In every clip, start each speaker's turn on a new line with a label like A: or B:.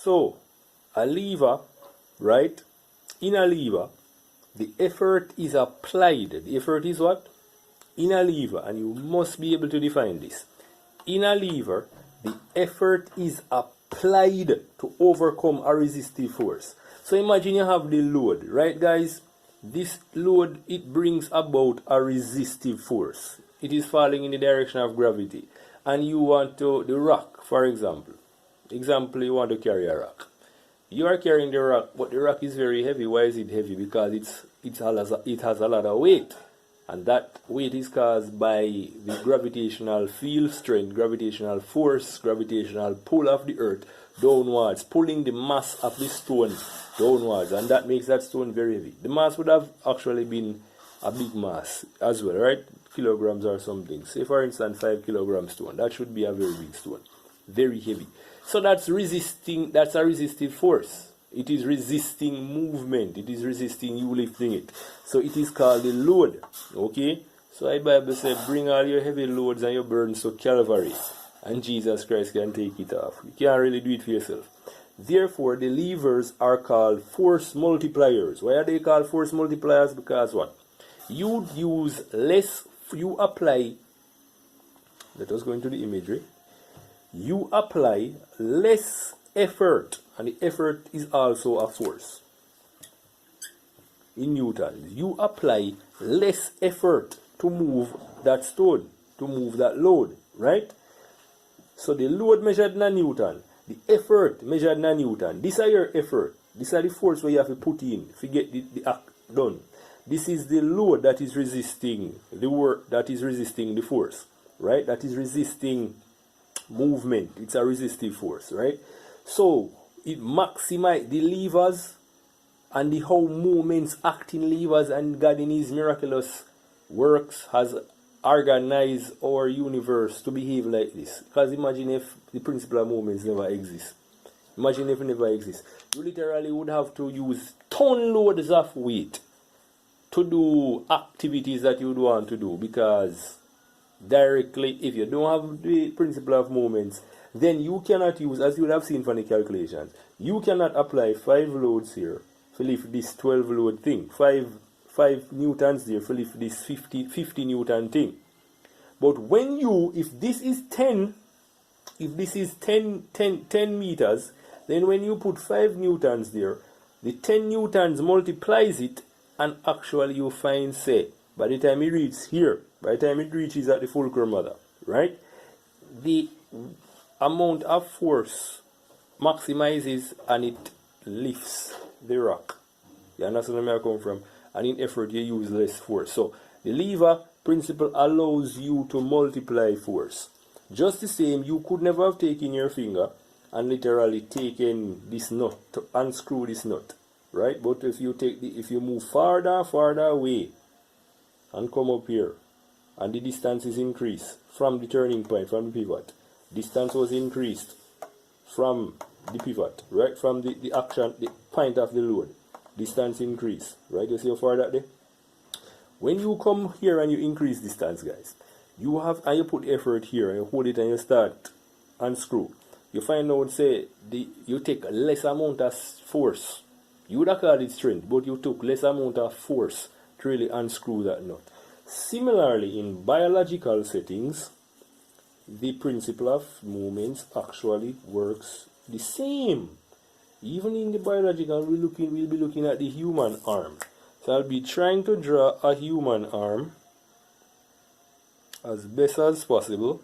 A: So, a lever, right? In a lever, the effort is applied. The effort is what? In a lever, and you must be able to define this. In a lever, the effort is applied to overcome a resistive force. So imagine you have the load, right guys? This load, it brings about a resistive force. It is falling in the direction of gravity. And you want to, the rock, for example. You want to carry a rock. You are carrying the rock, but the rock is very heavy. Why is it heavy? Because it has a lot of weight. And that weight is caused by the gravitational field strength, gravitational force, gravitational pull of the earth downwards, pulling the mass of the stone downwards. And that makes that stone very heavy. The mass would have actually been a big mass as well, right? Kilograms or something. Say for instance 5 kilogram stone. That should be a very big stone. Very heavy. So that's a resistive force. It is resisting movement. It is resisting you lifting it. So it is called the load. Okay? So the Bible says, bring all your heavy loads and your burdens to Calvary. And Jesus Christ can take it off. You can't really do it for yourself. Therefore, the levers are called force multipliers. Why are they called force multipliers? Because what? You use less, you apply, let us go into the imagery. You apply less effort, and the effort is also a force. In Newton, you apply less effort to move that stone, to move that load, right? So the load measured in a Newton, the effort measured in a Newton, these are your effort. These are the force where you have to put in to get the act done. This is the load that is resisting the work, that is resisting the force, right? That is resisting movement. It's a resistive force, right? So it maximizes the levers and the how movements act in levers, and God in his miraculous works has organized our universe to behave like this. Because imagine if the principle of movements never exist. Imagine if it never exists. You literally would have to use ton loads of weight to do activities that you would want to do, because directly, if you don't have the principle of movements, then you cannot use, as you would have seen from the calculations, you cannot apply 5 loads here to lift this 12 load thing, 5 newtons there to lift this 50 newton thing. But when you, if this is 10 meters, then when you put 5 newtons there, the 10 newtons multiplies it, and actually you find, say, by the time it reaches here, by the time it reaches at the fulcrum mother, right, the amount of force maximizes and it lifts the rock. You understand where I come from? And in effort you use less force. So the lever principle allows you to multiply force. Just the same, you could never have taken your finger and literally taken this nut to unscrew this nut, right? But if you move farther away and come up here, and the distance is increased from the turning point, from the pivot, distance was increased from the pivot, right? From the action, the point of the load, distance increased, right? You see how far that there? When you come here and you increase distance, guys, you have, and you put effort here and you hold it and you start unscrew, you find out, say, you take less amount of force. You would have called it strength, but you took less amount of force to really unscrew that nut. Similarly, in biological settings, the principle of movements actually works the same. Even in the biological, we'll be looking at the human arm. So I'll be trying to draw a human arm as best as possible.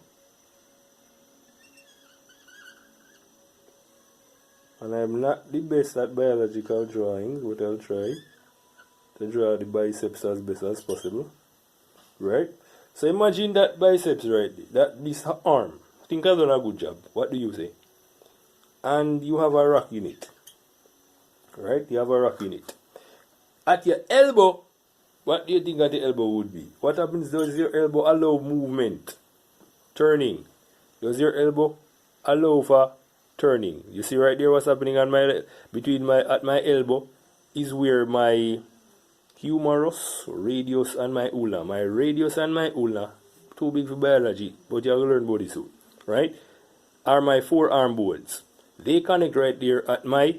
A: And I'm not the best at biological drawings, but I'll try to draw the biceps as best as possible. Right? So imagine that biceps right there, this arm. I think I've done a good job. What do you say? And you have a rock in it. Right? You have a rock in it. At your elbow, what do you think at the elbow would be? What happens? Does your elbow allow movement? Turning. Does your elbow allow for turning? You see right there what's happening on my at my elbow is where my humerus, radius and my ulna. My radius and my ulna, too big for biology, but you have to learn about this soon, right? Are my forearm bones. They connect right there at my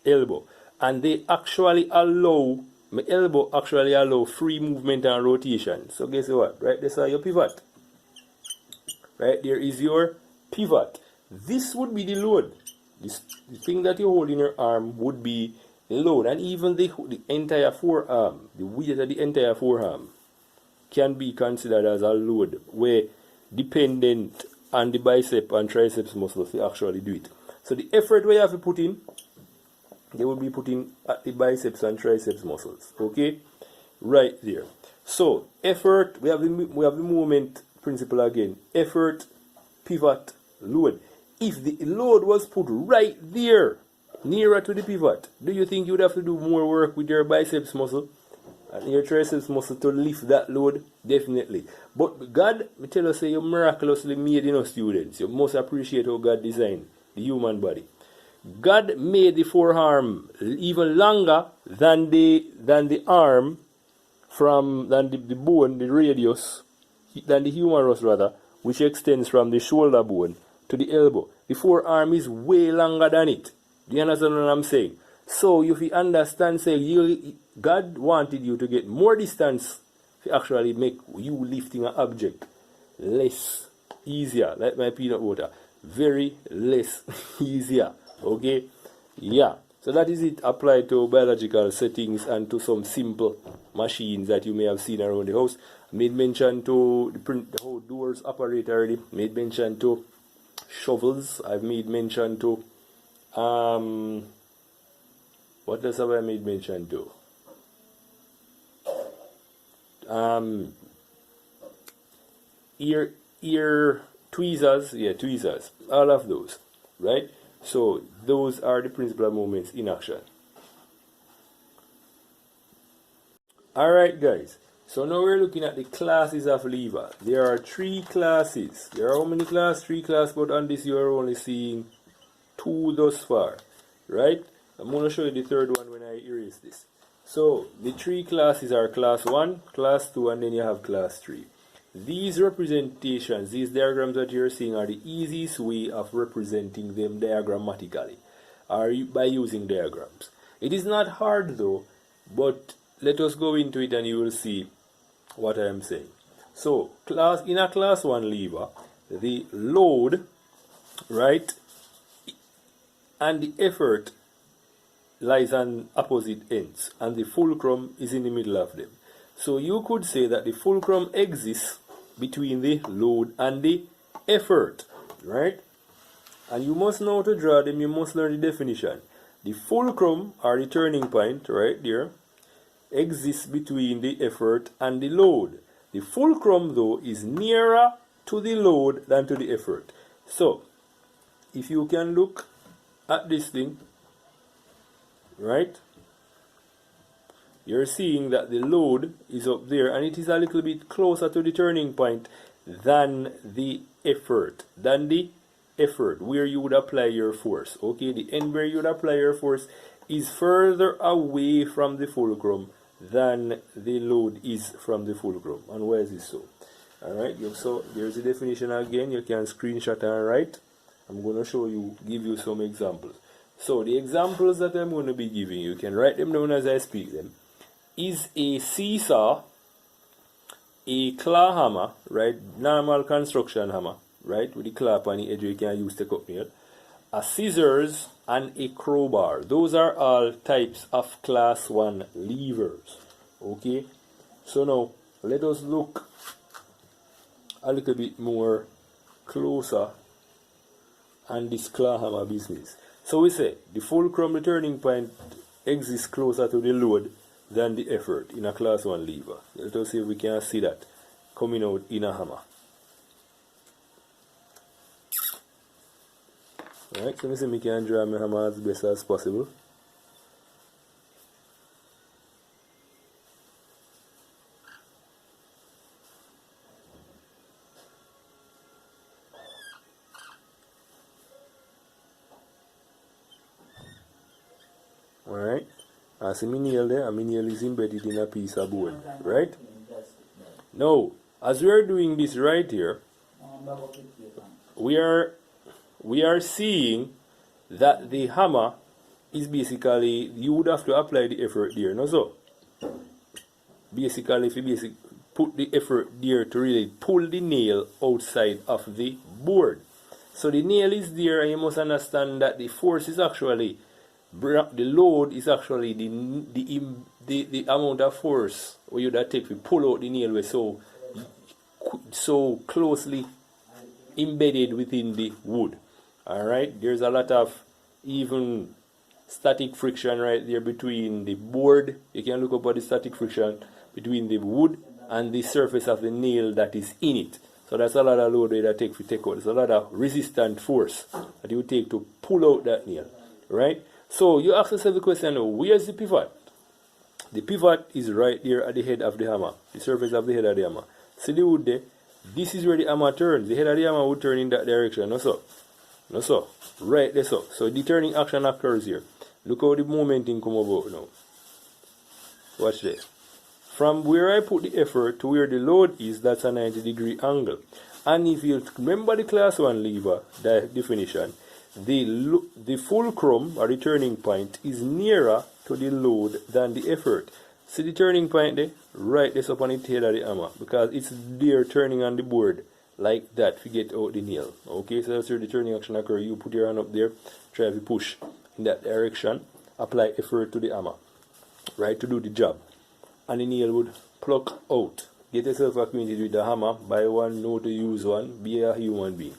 A: elbow. And they actually allow, my elbow actually allow free movement and rotation. So guess what? Right, this is your pivot. Right, there is your pivot. This would be the load. The thing that you hold in your arm would be the load. And even the entire forearm, the weight of the entire forearm can be considered as a load, where dependent on the bicep and triceps muscles to actually do it. So the effort we have to put in, they will be putting at the biceps and triceps muscles. Okay, right there. So effort, we have the movement principle again. Effort, pivot, load. If the load was put right there, nearer to the pivot, do you think you would have to do more work with your biceps muscle and your triceps muscle to lift that load? Definitely. But God, me tell you, say you miraculously made, students. You must appreciate how God designed the human body. God made the forearm even longer than the arm, than the bone, the radius, than the humerus rather, which extends from the shoulder bone to the elbow. The forearm is way longer than it. Do you understand what I'm saying? So if you understand, say God wanted you to get more distance to actually make you lifting an object less easier, like my peanut butter. Very less easier. Okay? Yeah. So that is it applied to biological settings and to some simple machines that you may have seen around the house. Made mention to how doors operate already. Made mention to shovels. I've made mention to what else have I made mention to? Ear tweezers, tweezers, all of those, right? So those are the principal movements in action. Alright guys, so now we're looking at the classes of lever. There are 3 classes. There are how many classes? 3 classes, but on this you are only seeing 2 thus far, right? I'm going to show you the third one when I erase this. So the 3 classes are class 1, class 2, and then you have class 3. These representations, these diagrams that you're seeing, are the easiest way of representing them diagrammatically, or by using diagrams. It is not hard though, but let us go into it and you will see what I am saying. So in a class 1 lever, the load, right, and the effort lies on opposite ends, and the fulcrum is in the middle of them. So you could say that the fulcrum exists between the load and the effort, right? And you must know how to draw them, you must learn the definition. The fulcrum, or the turning point, right there, exists between the effort and the load. The fulcrum, though, is nearer to the load than to the effort. So, if you can look at this thing, right, you're seeing that the load is up there and it is a little bit closer to the turning point than the effort, where you would apply your force. Okay, the end where you would apply your force is further away from the fulcrum than the load is from the fulcrum. And why is this so? Alright, so there's the definition again. You can screenshot and write. I'm going to give you some examples. So the examples that I'm going to be giving you can write them down as I speak them. Is a seesaw, a claw hammer, right, normal construction hammer, right, with the claw on the edge you can use to cut nail, a scissors, and a crowbar. Those are all types of class 1 levers. Okay, so now let us look a little bit more closer on this claw hammer business. So we say the fulcrum, the turning point, exists closer to the load than the effort in a class 1 lever. Let us see if we can see that coming out in a hammer. Alright, so let me see if we can draw my hammer as best as possible. Alright. I see my nail there, and my nail is embedded in a piece of bone, right? Now, as we are doing this right here, we are seeing that the hammer is basically, you would have to apply the effort there, no so. Basically, if you put the effort there to really pull the nail outside of the board. So the nail is there, and you must understand that the force is actually, the load is actually the amount of force where you take to pull out the nail was so closely embedded within the wood. Alright, there's a lot of even static friction right there between the board. You can look up at the static friction between the wood and the surface of the nail that is in it. So that's a lot of load that take to take out. There's a lot of resistant force that you take to pull out that nail. Right? So you ask yourself the question, where's the pivot? The pivot is right there at the head of the hammer, the surface of the head of the hammer. See the wood there? This is where the hammer turns. The head of the hammer would turn in that direction. No so. No so. Right there so. So the turning action occurs here. Look how the momentum come about now. Watch this. From where I put the effort to where the load is, that's a 90-degree angle. And if you remember the class 1 lever, the definition, the fulcrum or the turning point is nearer to the load than the effort. See the turning point there? Right there up on the head of the hammer, because it's there turning on the board like that to get out the nail. Okay, so that's where the turning action occurs. You put your hand up there, try to push in that direction, apply effort to the hammer, right, to do the job. And the nail would pluck out. Get yourself acquainted with the hammer, buy one, know to use one, be a human being.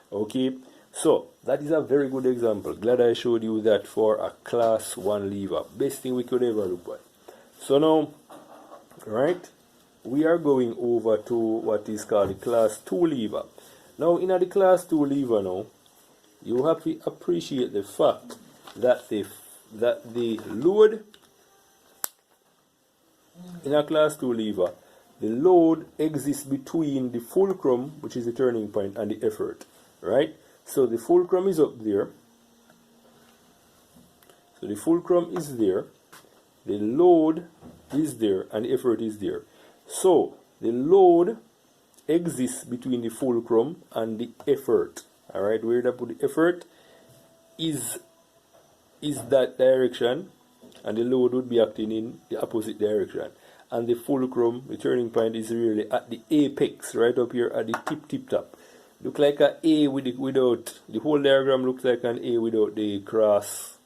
A: Okay, so that is a very good example. Glad I showed you that for a class 1 lever. Best thing we could ever look at. So now, right, we are going over to what is called the class 2 lever. Now in the class 2 lever now, you have to appreciate the fact that the load in a class 2 lever, the load exists between the fulcrum, which is the turning point, and the effort, right? So the fulcrum is up there. So the fulcrum is there, the load is there, and the effort is there. So the load exists between the fulcrum and the effort. All right, where I put the effort is that direction, and the load would be acting in the opposite direction. And the fulcrum, the turning point, is really at the apex, right up here at the tip top. Look like an A without the whole diagram looks like an A without the cross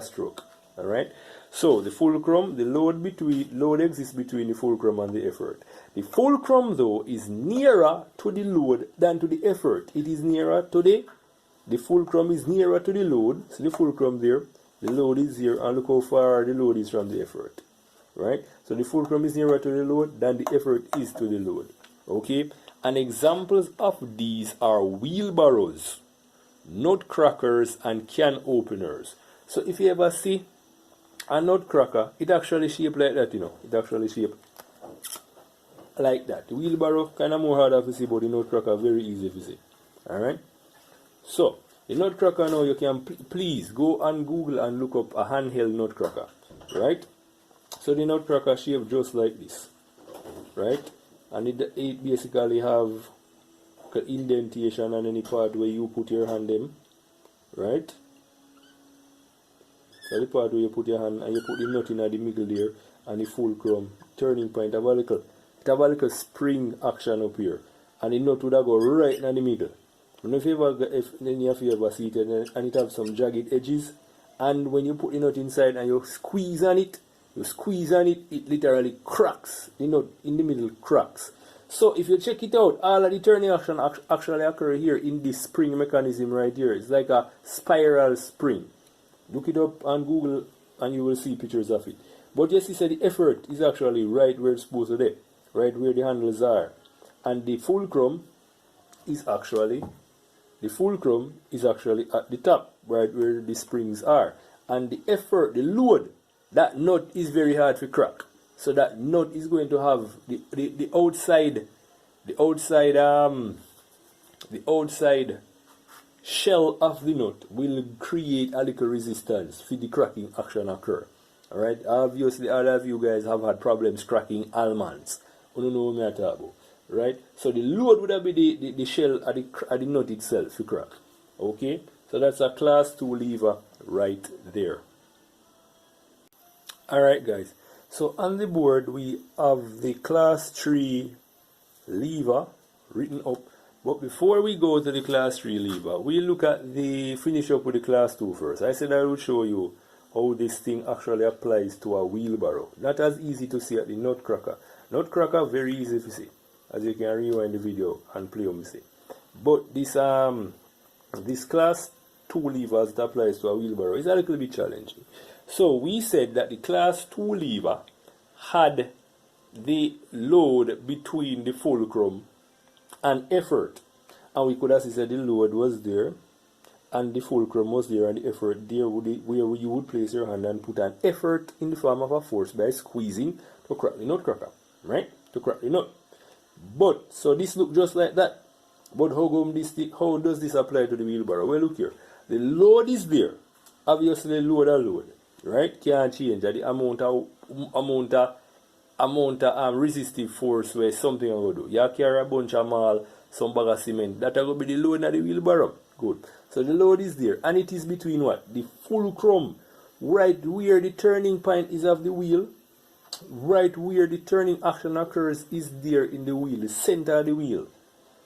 A: stroke. All right. So the fulcrum, the load exists between the fulcrum and the effort. The fulcrum though is nearer to the load than to the effort. It is nearer to the fulcrum is nearer to the load. So the fulcrum there, the load is here, and look how far the load is from the effort. Right? So the fulcrum is nearer to the load than the effort is to the load. Okay? And examples of these are wheelbarrows, nutcrackers, and can openers. So if you ever see a nutcracker, it actually shaped like that, you know. It actually shaped like that. The wheelbarrow kind of more harder to see, but the nutcracker very easy to see. Alright? So, the nutcracker now, you can please go and Google and look up a handheld nutcracker. Right? So the nutcracker shaped just like this. Right? And it basically have indentation on any part where you put your hand in. Right? So the part where you put your hand and you put the nut in at the middle there, and the fulcrum turning point have a little spring action up here, and the nut would have go right in the middle. I don't know if any of you ever see it, and it have some jagged edges, and when you put the nut inside and you squeeze on it, it literally cracks. The nut in the middle cracks. So if you check it out, all of the turning action actually occur here in this spring mechanism right here. It's like a spiral spring. Look it up on Google and you will see pictures of it. But yes, you see the effort is actually right where it's supposed to be, right where the handles are. And the fulcrum is actually at the top, right where the springs are. And the effort, the load, that nut is very hard to crack. So that nut is going to have the outside shell of the nut will create a little resistance for the cracking action occur. Alright, obviously all of you guys have had problems cracking almonds. You don't know what I'm talking about. Right? So the load would have been the shell at the nut itself to crack. Okay? So that's a class 2 lever right there. Alright guys, so on the board we have the class 3 lever written up. But before we go to the class 3 lever, we look at the finish up with the class 2 first. I said I would show you how this thing actually applies to a wheelbarrow. Not as easy to see at the nutcracker. Nutcracker very easy to see, as you can rewind the video and play on me see. But this class 2 levers that applies to a wheelbarrow is a little bit challenging. So we said that the class 2 lever had the load between the fulcrum and effort, and we could have said the load was there and the fulcrum was there and the effort there, where you would place your hand and put an effort in the form of a force by squeezing to crack the nutcracker, right? To crack the nut. But so this look just like that. But how does this apply to the wheelbarrow? Well, look here. The load is there. Obviously, load a load, right? Can't change the amount of resistive force where something I go do. You carry a bunch of mall, some bag of cement. That will be the load of the wheelbarrow. Good. So the load is there, and it is between what? The fulcrum, right where the turning point is of the wheel, right where the turning action occurs is there in the wheel, the center of the wheel.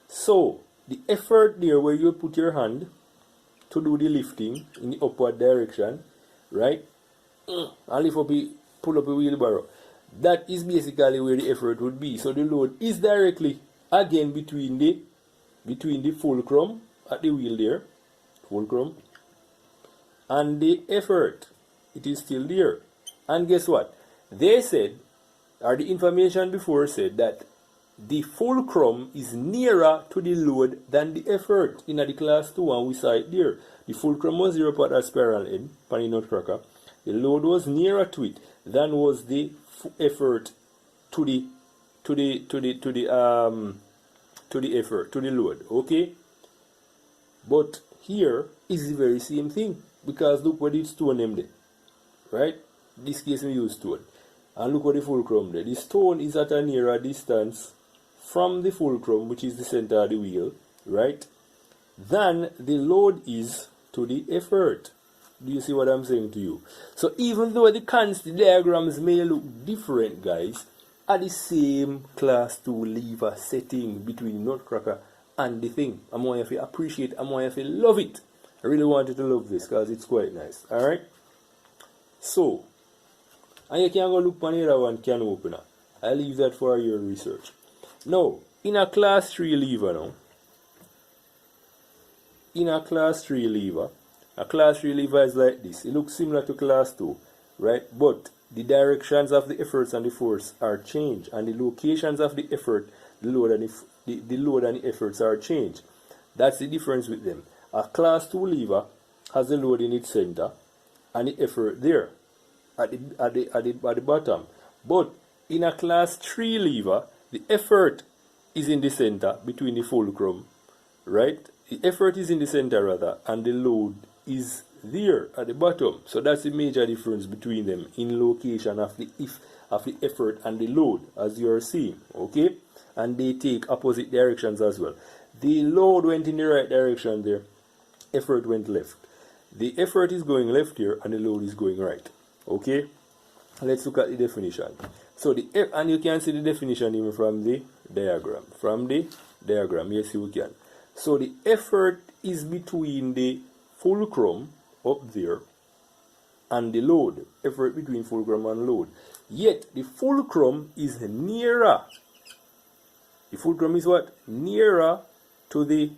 A: So the effort there where you put your hand to do the lifting in the upward direction, right? And lift up, pull up a wheelbarrow. That is basically where the effort would be. So the load is directly again between the fulcrum at the wheel there, fulcrum, and the effort. It is still there. And guess what? They said, or the information before said, that the fulcrum is nearer to the load than the effort in the class 2, and we saw it there. The fulcrum was 0 at that spiral end, pan nutcracker. The load was nearer to it than was the effort to the effort, to the load. Okay? But here is the very same thing, because look what it's stone them there. Right? This case we use stone. And look what the fulcrum there. The stone is at a nearer distance from the fulcrum, which is the center of the wheel, right, than the load is to the effort. Do you see what I'm saying to you? So even though the diagrams may look different, guys, are the same class 2 lever setting between the nutcracker and the thing. I want you to appreciate it. I want you to love it. I really want you to love this because it's quite nice. Alright? So, and you can go look on the other one, can opener. I'll leave that for your research. Now, in a class 3 lever now, a class 3 lever is like this. It looks similar to class 2, right? But the directions of the efforts and the force are changed, and the locations of the effort, the load and the efforts are changed. That's the difference with them. A class 2 lever has the load in its center and the effort there at the bottom. But in a class 3 lever, the effort is in the center between the fulcrum, right? The effort is in the center rather, and the load is there at the bottom. So that's the major difference between them in location of the effort and the load, as you are seeing. Okay, and they take opposite directions as well. The load went in the right direction there, effort went left. The effort is going left here and the load is going right. Okay, let's look at the definition. So and you can see the definition even from the diagram. Yes, you can. So the effort is between the fulcrum up there and the load. Effort between fulcrum and load. Yet the fulcrum is nearer. The fulcrum is what? Nearer to the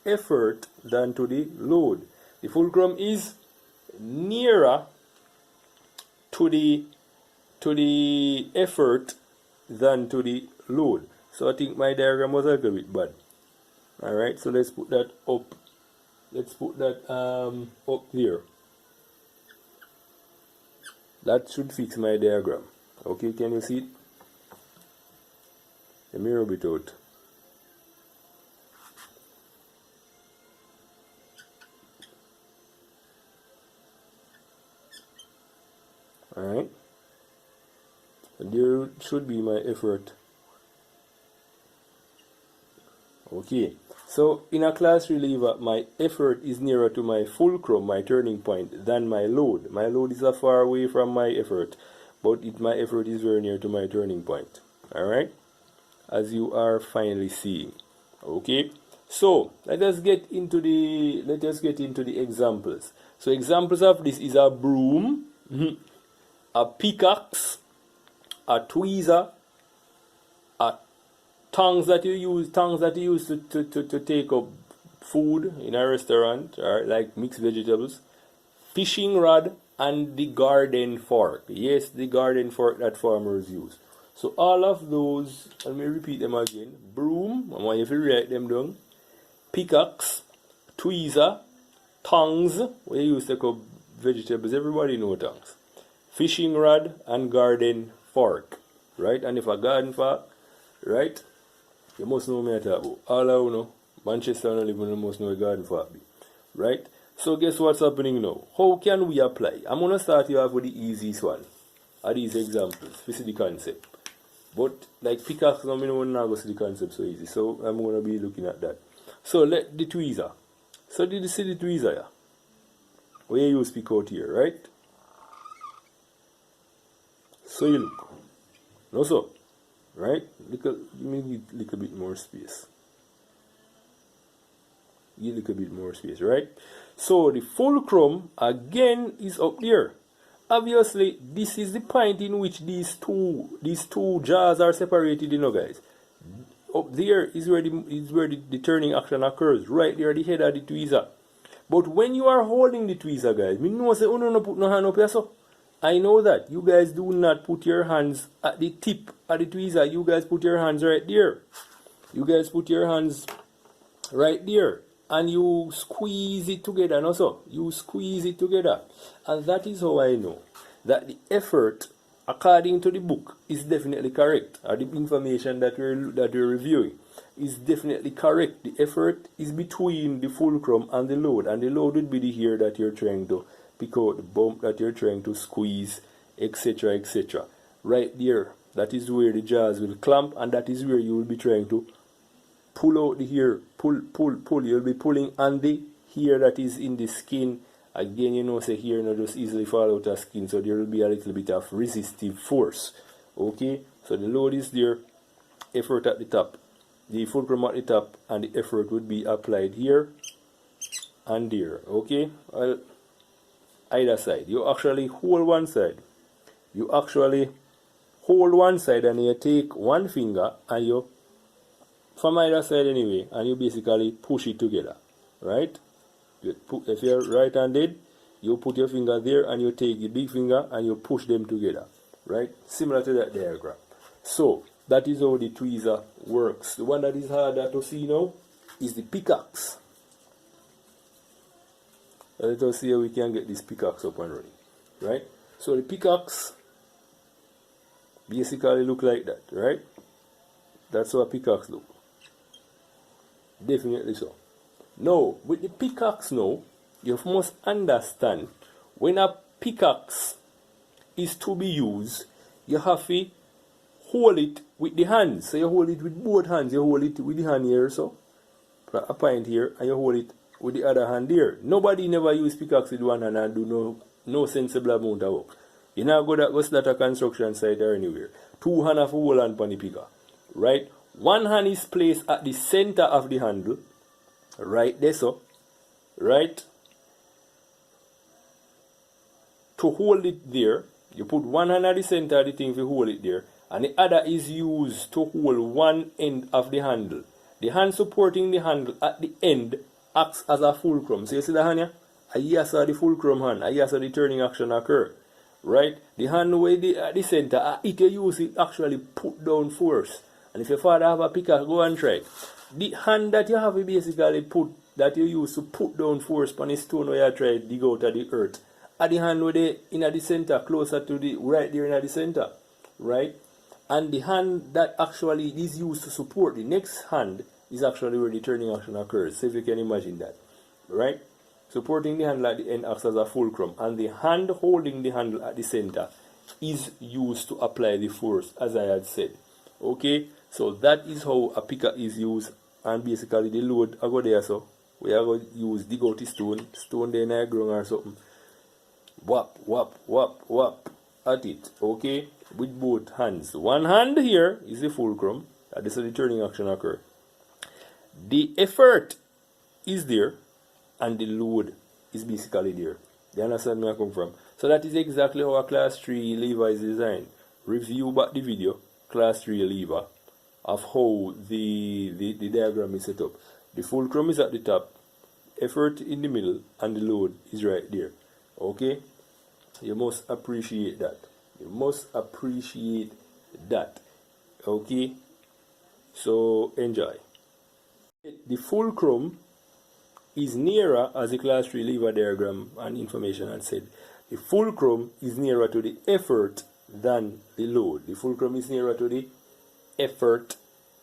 A: effort than to the load. The fulcrum is nearer to the effort than to the load. So I think my diagram was a little bit bad. Alright, so let's put that up. Let's put that up there. That should fix my diagram. Okay, can you see it? Let me rub it out. Alright. There should be my effort. Okay, so in a class reliever, my effort is nearer to my fulcrum, my turning point, than my load. My load is far away from my effort, but my effort is very near to my turning point. Alright, as you are finally seeing. Okay, so let us get into the examples. So examples of this is a broom, a pickaxe, a tweezer, a tongs that you use to take up food in a restaurant, or like mixed vegetables, fishing rod, and the garden fork. Yes, the garden fork that farmers use. So all of those, let me repeat them again. Broom, I want you to write them down. Pickaxe, tweezer, tongs, where you use to cut vegetables. Everybody know tongs. Fishing rod and garden fork. Right? And if a garden fork, right? You must know me at about. All I know, Manchester and Liverpool must know a garden fork be. Right? So guess what's happening now? How can we apply? I'm going to start you off with the easiest one. Are these examples? We see the concept. But like pickaxe, now I know I'm not going to see the concept so easy. So I'm going to be looking at that. So let the tweezer. So did you see the tweezer here? Where you speak out here, right? So you look. No so. Right? Give me a little bit more space. Give a little bit more space, right? So the fulcrum again is up there. Obviously, this is the point in which these two jars are separated, you know, guys. Up there is where the turning action occurs. Right there, the head of the tweezer. But when you are holding the tweezer, guys, me know say, oh no, put no hand up here, so. I know that you guys do not put your hands at the tip of the tweezer. You guys put your hands right there. You guys put your hands right there. And you squeeze it together, no so? You squeeze it together. And that is how I know that the effort, according to the book, is definitely correct. Or the information that we're reviewing is definitely correct. The effort is between the fulcrum and the load. And the load would be the hair that you're trying to pick out, the bump that you're trying to squeeze, etc., etc. Right there, that is where the jaws will clamp, and that is where you will be trying to pull out the hair. Pull. You'll be pulling on the hair that is in the skin. Again, you know, say hair not just easily fall out of skin, so there will be a little bit of resistive force. Okay, so the load is there, effort at the top, the fulcrum at the top, and the effort would be applied here and there. Okay, well, either side. You actually hold one side. You actually hold one side and you take one finger and you, from either side anyway, and you basically push it together. Right? If you're right-handed, you put your finger there and you take the big finger and you push them together. Right? Similar to that diagram. So, that is how the tweezer works. The one that is harder to see now is the pickaxe. Let us see how we can get this pickaxe up and running. Right? So the pickaxe basically look like that, right? That's how a pickaxe look. Definitely so. Now, with the pickaxe now, you must understand when a pickaxe is to be used, you have to hold it with the hands. So you hold it with both hands. You hold it with the hand here, so a point here, and you hold it with the other hand there. Nobody never use pickaxe with one hand and do no sensible amount of work. You now go that a construction site or anywhere. Two hands have a hold on the pickaxe. Right? One hand is placed at the center of the handle. Right there, so. Right? To hold it there, you put one hand at the center of the thing to hold it there, and the other is used to hold one end of the handle. The hand supporting the handle at the end acts as a fulcrum. So you see the hand here? Here saw the fulcrum hand. Here saw the turning action occur. Right? The hand at the center, it you use it actually put down force. And if your father have a pickaxe, go and try. The hand that you have basically put, that you use to put down force on the stone where you try to dig out of the earth. At the hand where they in the center, closer to the right there in the center. Right? And the hand that actually is used to support the next hand is actually where the turning action occurs. So if you can imagine that. Right? Supporting the handle at the end acts as a fulcrum. And the hand holding the handle at the center is used to apply the force, as I had said. Okay? So that is how a pickaxe is used and basically the load I go there, so we are going to use dig out the stone there in the ground or something. Whap, whap, whap, whap at it, okay, with both hands. One hand here is the fulcrum, that is how the turning action occur. The effort is there, and the load is basically there. You understand where I come from? So that is exactly how a class 3 lever is designed. Review back the video, class 3 lever, of how the diagram is set up. The fulcrum is at the top, effort in the middle, and the load is right there. Okay? You must appreciate that. You must appreciate that. Okay? So enjoy. The fulcrum is nearer, as the class 3 lever diagram and information had said, the fulcrum is nearer to the effort than the load. The fulcrum is nearer to the effort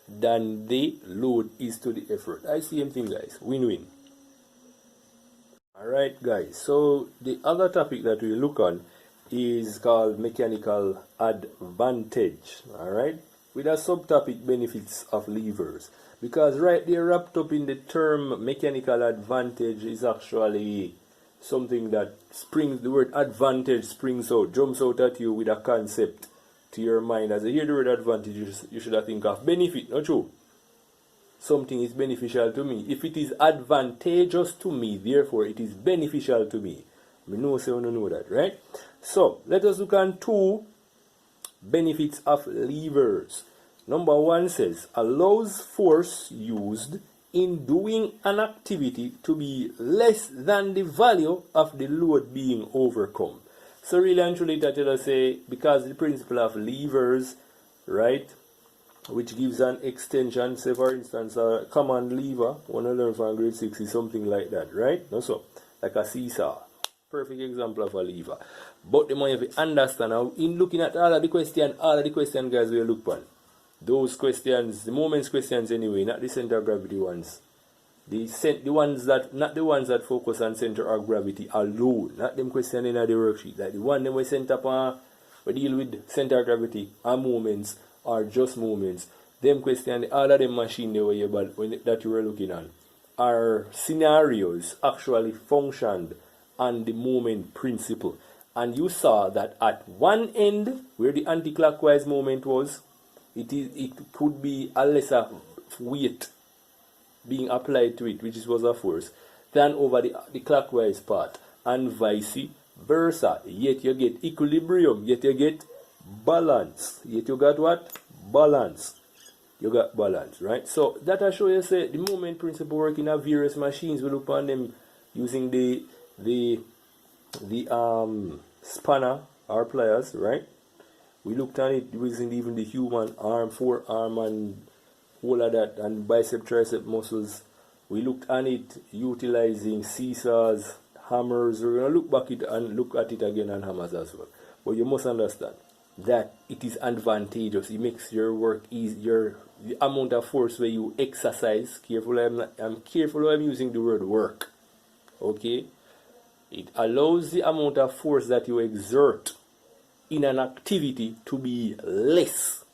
A: than the load is to the effort. I see same thing, guys. Win-win. Alright, guys. So the other topic that we look on is called mechanical advantage. Alright? With a subtopic, benefits of levers. Because right there wrapped up in the term mechanical advantage is actually something that springs, the word advantage springs out, jumps out at you with a concept to your mind. As you hear the word advantage, you should think of benefit, not true? Something is beneficial to me. If it is advantageous to me, therefore it is beneficial to me. We know, so you know that, right? So let us look at 2 benefits of levers. Number 1 says, allows force used in doing an activity to be less than the value of the load being overcome. So really and truly that will say, because the principle of levers, right, which gives an extension, say for instance a command lever, one I learned from grade 6 is something like that, right? No, so like a seesaw. Perfect example of a lever. But the more you understand now, in looking at all of the questions guys will look on. Those questions, the moments questions anyway, not the center of gravity ones. The ones that, not the ones that focus on center of gravity alone, not them questions in the worksheet. Like the one them we sent up we deal with center of gravity and moments or just moments. Them questions, all of them machine the way that you were looking at are scenarios actually functioned on the moment principle. And you saw that at one end where the anti-clockwise moment was, it could be a lesser weight being applied to it, which was a force, than over the clockwise part, and vice versa. Yet you get equilibrium, yet you get balance. Yet you got what? Balance. You got balance, right? So that I show you say the moment principle work in a various machines. We look upon them using the spanner or pliers, right? We looked at it using even the human arm, forearm, and all of that, and bicep, tricep muscles. We looked at it utilizing seesaws, hammers. We're going to look back and look at it again on hammers as well. But you must understand that it is advantageous. It makes your work easier. The amount of force where you exercise, I'm careful when I'm using the word work. Okay? It allows the amount of force that you exert in an activity to be less.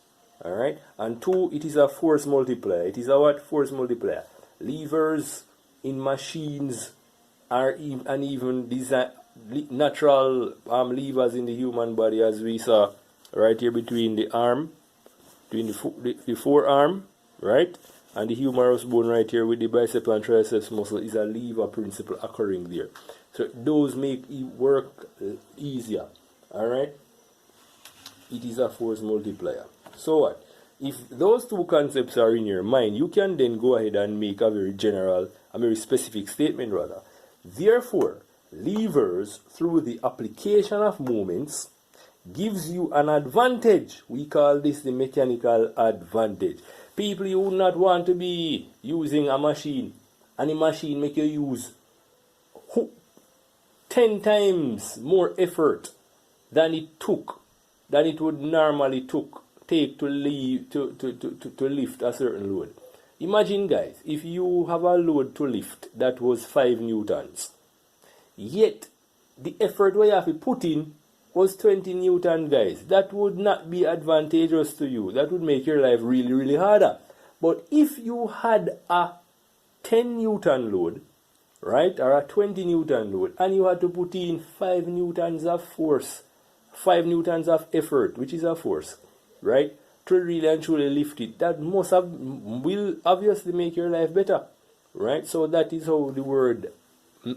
A: Alright? And 2, it is a force multiplier. It is a what? Force multiplier. Levers in machines and even these natural levers in the human body, as we saw right here between the arm, between the forearm, right? And the humerus bone right here with the bicep and triceps muscle is a lever principle occurring there. So those make it work easier. Alright? It is a force multiplier. So what? If those 2 concepts are in your mind, you can then go ahead and make a very general, a very specific statement rather. Therefore, levers through the application of moments gives you an advantage. We call this the mechanical advantage. People, you would not want to be using a machine, and the machine make you use 10 times more effort than it would normally take to lift a certain load. Imagine, guys, if you have a load to lift that was 5 newtons, yet the effort we have to put in was 20 newton, guys. That would not be advantageous to you. That would make your life really, really harder. But if you had a 10 Newton load, right, or a 20 Newton load, and you had to put in 5 newtons of force, 5 newtons of effort, which is a force, right, to really and truly lift it, that will obviously make your life better, right? So that is how the word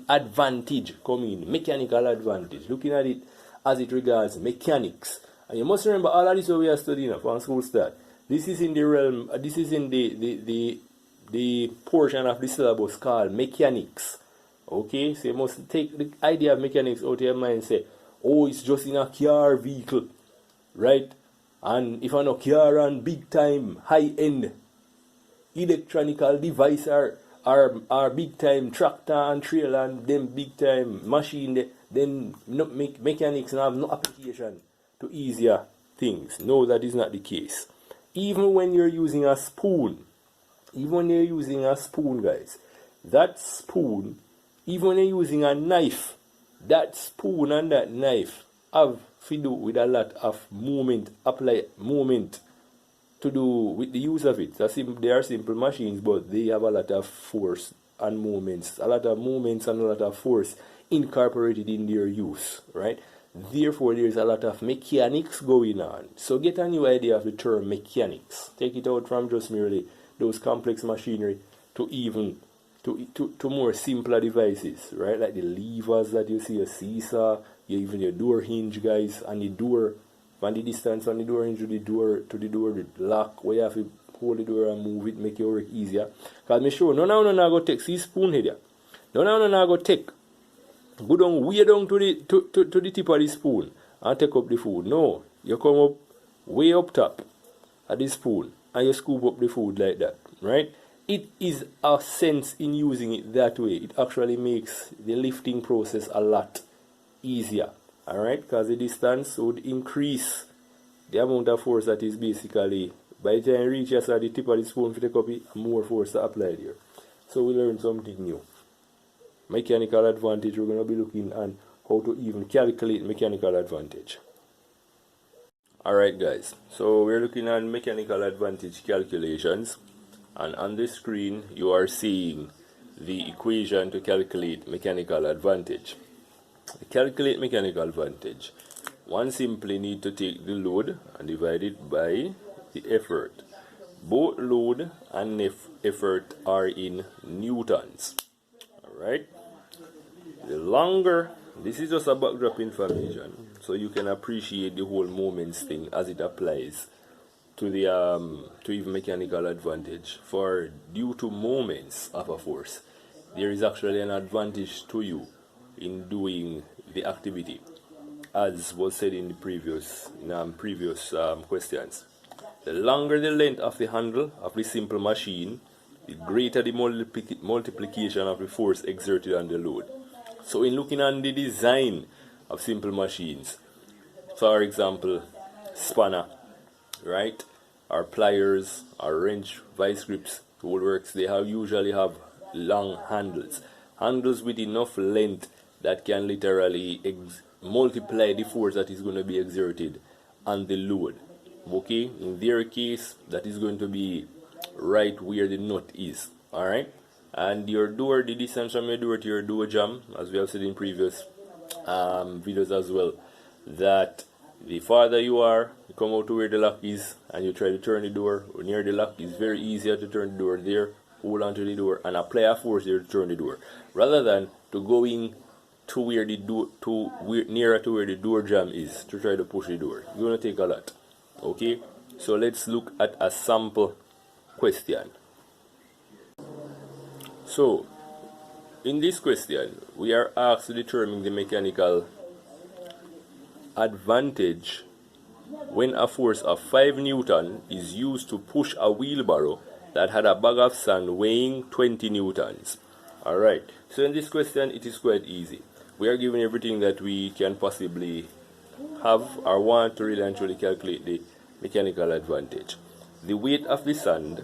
A: advantage come in, mechanical advantage, looking at it as it regards mechanics. And you must remember all of this what we are studying from school start. This is in the realm, this is in the portion of the syllabus called mechanics. Okay, so you must take the idea of mechanics out of your mind and say, oh, it's just in a car vehicle, right? And if I know car and big time high end electronical device are big time tractor and trailer and them big time machine, then mechanics have no application to easier things. No, that is not the case. Even when you're using a spoon, guys, that spoon, even when you're using a knife, that spoon and that knife have to do with a lot of movement, to do with the use of it. They are simple machines, but they have a lot of force and movements, and a lot of force incorporated in their use, right? Therefore, there is a lot of mechanics going on. So get a new idea of the term mechanics. Take it out from just merely those complex machinery to even to more simpler devices, right? Like the levers that you see, a seesaw, even your door hinge, guys, and the door, from the distance from the door hinge to the door, the lock, where you have to hold the door and move it, make your work easier. Because I'm sure, no, go take, see spoon head here. No, go take. Go down way down to the tip of the spoon and take up the food. No, you come up way up top at the spoon and you scoop up the food like that, right? It is a sense in using it that way. It actually makes the lifting process a lot easier, all right? Because the distance would increase the amount of force that is basically, by the time you reach at the tip of the spoon for the copy, more force to apply there. So we learned something new. Mechanical advantage, we're going to be looking at how to even calculate mechanical advantage. Alright guys, so we're looking at mechanical advantage calculations, and on the screen you are seeing the equation to calculate mechanical advantage. To calculate mechanical advantage, one simply need to take the load and divide it by the effort. Both load and effort are in newtons. Alright, the longer, this is just a backdrop information so you can appreciate the whole moments thing as it applies to the to even mechanical advantage. For due to moments of a force, there is actually an advantage to you in doing the activity, as was said in the previous questions. The longer the length of the handle of the simple machine, the greater the multiplication of the force exerted on the load. So in looking at the design of simple machines, for example, spanner, right, or pliers, or wrench, vice grips, tool works, they usually have long handles with enough length that can literally multiply the force that is going to be exerted on the load. Okay, in their case, that is going to be right where the nut is. Alright, and your door, the distance from your door to your door jamb, as we have said in previous videos as well, that the farther you are, you come out to where the lock is and you try to turn the door near the lock, it's very easier to turn the door there, hold on to the door and apply a force there to turn the door, rather than to going to where the door, nearer to where the door jamb is to try to push the door. It's going to take a lot. Okay, so let's look at a sample question. So in this question we are asked to determine the mechanical advantage when a force of 5 Newton is used to push a wheelbarrow that had a bag of sand weighing 20 newtons. Alright, so in this question it is quite easy. We are given everything that we can possibly have or want to really and truly calculate the mechanical advantage. The weight of the sand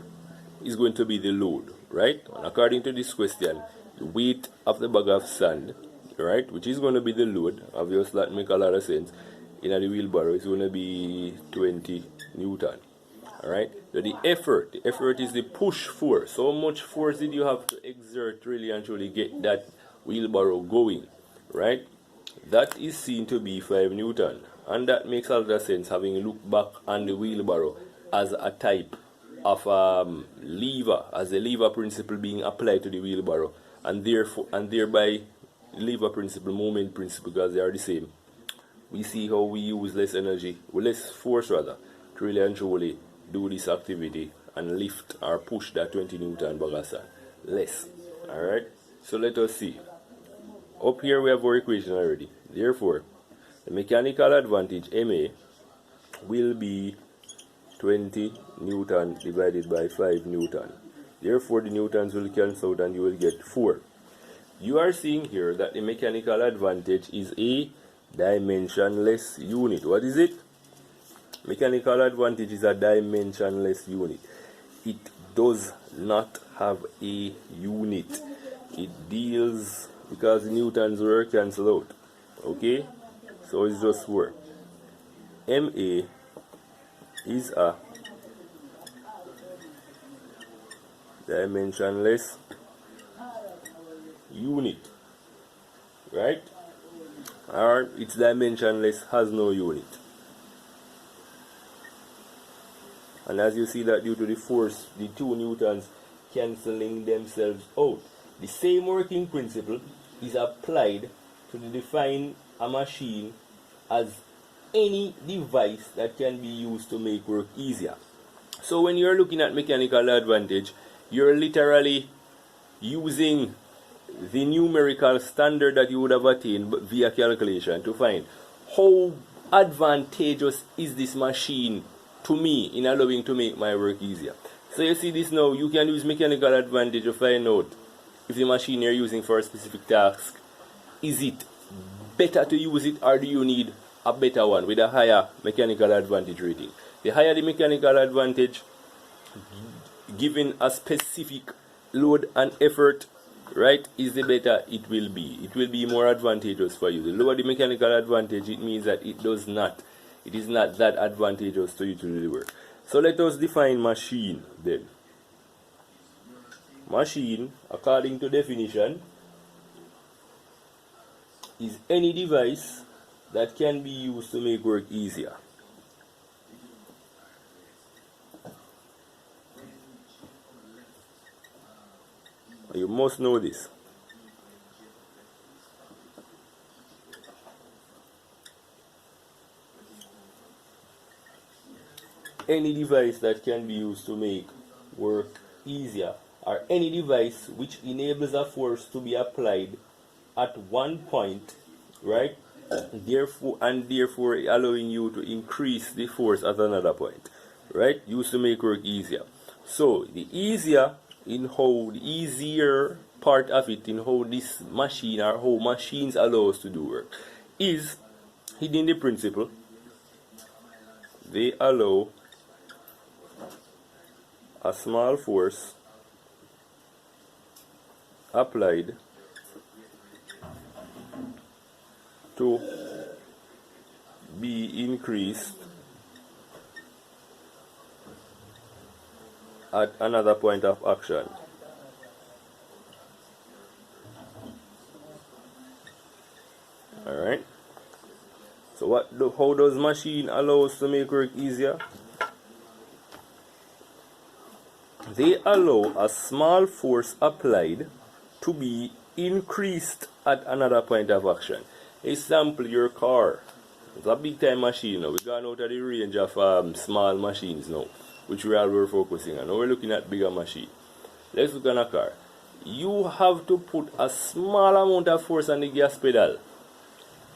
A: is going to be the load, right? And according to this question, the weight of the bag of sand, right, which is going to be the load, obviously that makes a lot of sense, in the wheelbarrow is going to be 20 Newton. Alright, so the effort is the push force. How much force did you have to exert really and truly get that wheelbarrow going? Right? That is seen to be 5 Newton. And that makes a lot of sense, having looked back on the wheelbarrow as a type of lever, as a lever principle being applied to the wheelbarrow, and thereby lever principle, moment principle, because they are the same. We see how we use less energy, less force rather, to really and truly do this activity and lift or push that 20 Newton bagasse less. Alright, so let us see. Up here we have our equation already. Therefore, the mechanical advantage MA will be 20 Newton divided by 5 Newton. Therefore, the newtons will cancel out and you will get 4. You are seeing here that the mechanical advantage is a dimensionless unit. What is it? Mechanical advantage is a dimensionless unit. It does not have a unit. It deals, because the newtons were cancelled out. Okay? So it's just 4. MA is a dimensionless unit. Right? Or its dimensionless has no unit. And as you see that due to the force, the 2 newtons cancelling themselves out. The same working principle is applied to define a machine as any device that can be used to make work easier. So when you're looking at mechanical advantage, you're literally using the numerical standard that you would have attained via calculation to find how advantageous is this machine to me in allowing to make my work easier. So you see this now, you can use mechanical advantage to find out if the machine you're using for a specific task, is it better to use it, or do you need a better one with a higher mechanical advantage rating? The higher the mechanical advantage, given a specific load and effort, right, is the better it will be. It will be more advantageous for you. The lower the mechanical advantage, it means that it is not that advantageous to you to do the work. So let us define machine then. Machine, according to definition, is any device that can be used to make work easier. You must know this. Any device that can be used to make work easier, or any device which enables a force to be applied at one point, right? Therefore allowing you to increase the force at another point, right? Used to make work easier. So the easier part of it in how this machine or how machines allow us to do work is hidden the principle. They allow a small force applied to be increased at another point of action. Alright. So how does machine allow us to make work easier? They allow a small force applied to be increased at another point of action. Example, your car. It's a big time machine now. We've gone out of the range of small machines now, which we all were focusing on. Now we're looking at bigger machine. Let's look at a car. You have to put a small amount of force on the gas pedal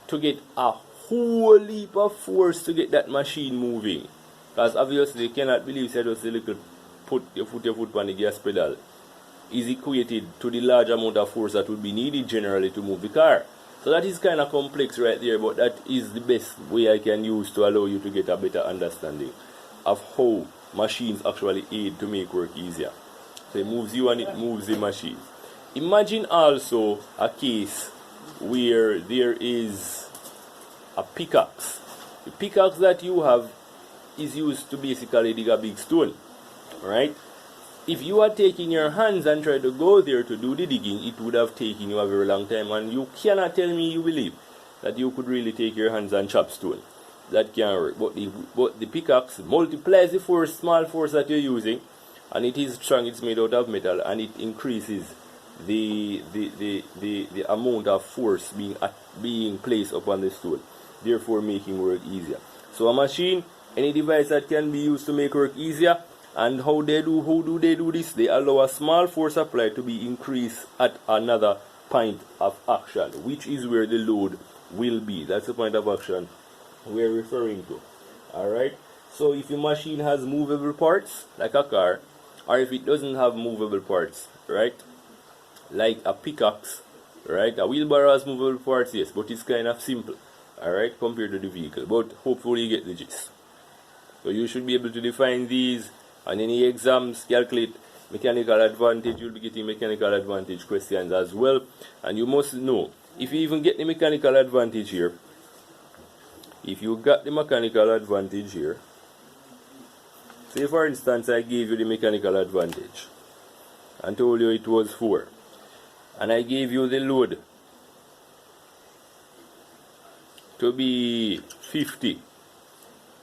A: to get a whole leap of force to get that machine moving. Because obviously you cannot believe that just a little put your foot on the gas pedal is equated to the large amount of force that would be needed generally to move the car. So that is kind of complex right there, but that is the best way I can use to allow you to get a better understanding of how machines actually aid to make work easier. So it moves you and it moves the machine. Imagine also a case where there is a pickaxe. The pickaxe that you have is used to basically dig a big stone, right? If you are taking your hands and try to go there to do the digging, it would have taken you a very long time, and you cannot tell me you believe that you could really take your hands and chop stone. That can't work. But the pickaxe multiplies the force, small force that you're using, and it is strong. It's made out of metal, and it increases the amount of force being placed upon the stone, therefore making work easier. So a machine, any device that can be used to make work easier. And how do they do this? They allow a small force applied to be increased at another point of action, which is where the load will be. That's the point of action we're referring to. Alright? So if your machine has movable parts, like a car, or if it doesn't have movable parts, right? Like a pickaxe, right? A wheelbarrow has movable parts, yes, but it's kind of simple, alright, compared to the vehicle. But hopefully you get the gist. So you should be able to define these. On any exams, calculate mechanical advantage. You'll be getting mechanical advantage questions as well. And you must know, if you even get the mechanical advantage here, if you got the mechanical advantage here, say for instance I gave you the mechanical advantage and told you it was 4, and I gave you the load to be 50,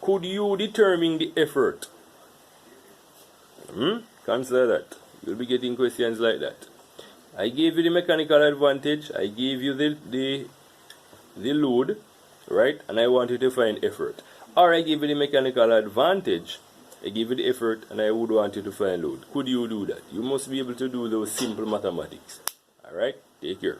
A: could you determine the effort? Consider that. You'll be getting questions like that. I gave you the mechanical advantage, I gave you the load, right? And I want you to find effort. Or I give you the mechanical advantage, I give you the effort, and I would want you to find load. Could you do that? You must be able to do those simple mathematics. Alright? Take care.